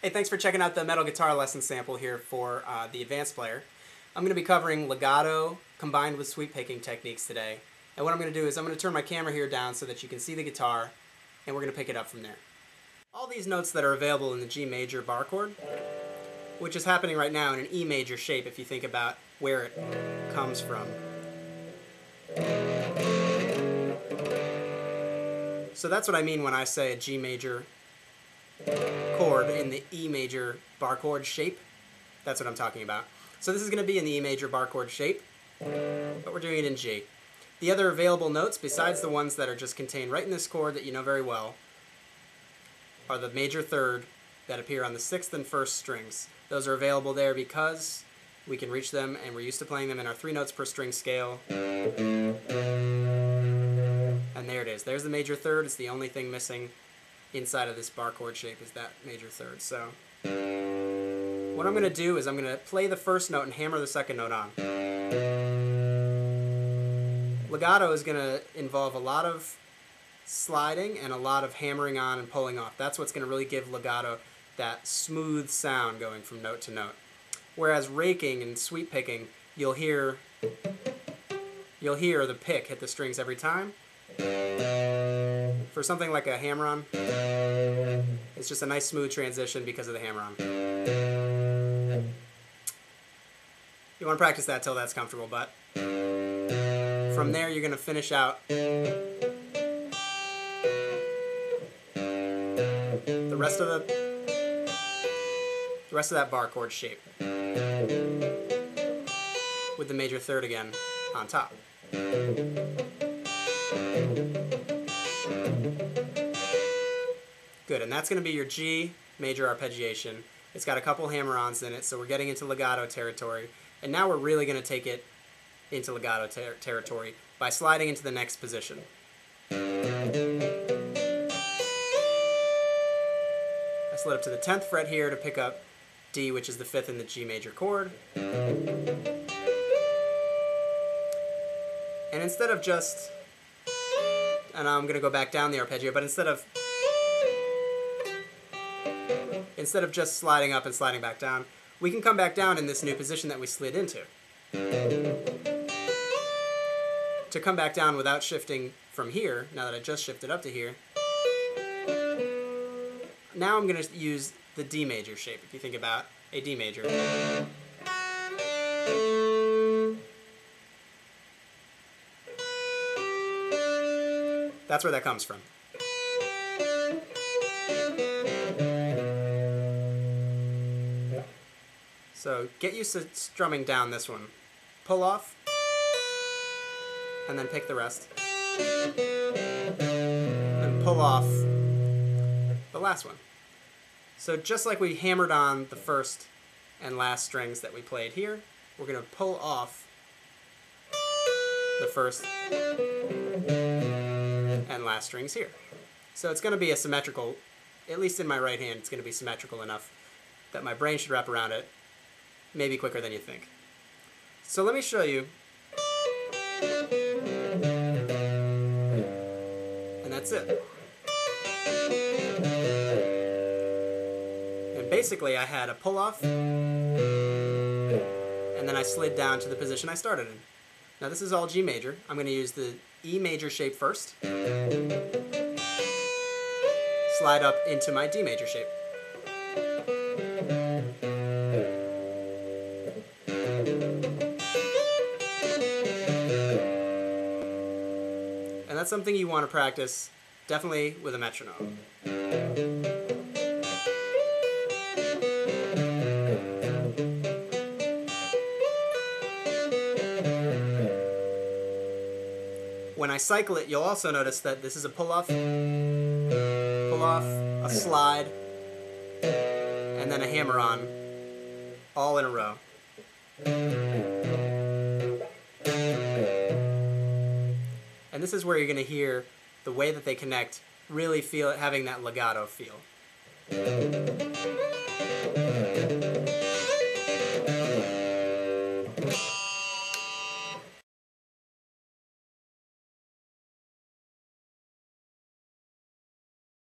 Hey, thanks for checking out the metal guitar lesson sample here for the advanced player. I'm going to be covering legato combined with sweep picking techniques today. And what I'm going to do is I'm going to turn my camera here down so that you can see the guitar, and we're going to pick it up from there. All these notes that are available in the G major bar chord, which is happening right now in an E major shape if you think about where it comes from. So that's what I mean when I say a G major chord in the E major bar chord shape. That's what I'm talking about. So this is going to be in the E major bar chord shape, but we're doing it in G. The other available notes, besides the ones that are just contained right in this chord that you know very well, are the major third that appear on the 6th and 1st strings. Those are available there because we can reach them, and we're used to playing them in our 3 notes per string scale. And there it is. There's the major third. It's the only thing missing inside of this bar chord shape is that major third. So what I'm going to do is I'm going to play the first note and hammer the second note on. Legato is going to involve a lot of sliding and a lot of hammering on and pulling off. That's what's going to really give legato that smooth sound going from note to note. Whereas raking and sweep picking, you'll hear the pick hit the strings every time. For something like a hammer-on, it's just a nice smooth transition because of the hammer-on. You want to practice that till that's comfortable, but from there you're going to finish out the rest of that bar chord shape with the major third again on top. Good, and that's going to be your G major arpeggiation. It's got a couple hammer-ons in it, so we're getting into legato territory. And now we're really going to take it into legato territory by sliding into the next position. I slid up to the 10th fret here to pick up D, which is the 5th in the G major chord. And instead of just, and I'm going to go back down the arpeggio, but instead of just sliding up and sliding back down, we can come back down in this new position that we slid into. To come back down without shifting from here, now that I just shifted up to here, now I'm going to use the D major shape, if you think about a D major. That's where that comes from. So get used to strumming down this one. Pull off, and then pick the rest. And pull off the last one. So just like we hammered on the first and last strings that we played here, we're going to pull off the first and last strings here. So it's going to be a symmetrical, at least in my right hand, it's going to be symmetrical enough that my brain should wrap around it maybe quicker than you think. So let me show you. And that's it. And basically I had a pull off, and then I slid down to the position I started in. Now this is all G major. I'm going to use the E major shape first. Slide up into my D major shape. And that's something you want to practice, definitely with a metronome. When I cycle it, you'll also notice that this is a pull-off, a slide, and then a hammer-on, all in a row. And this is where you're going to hear the way that they connect, really feel it, having that legato feel.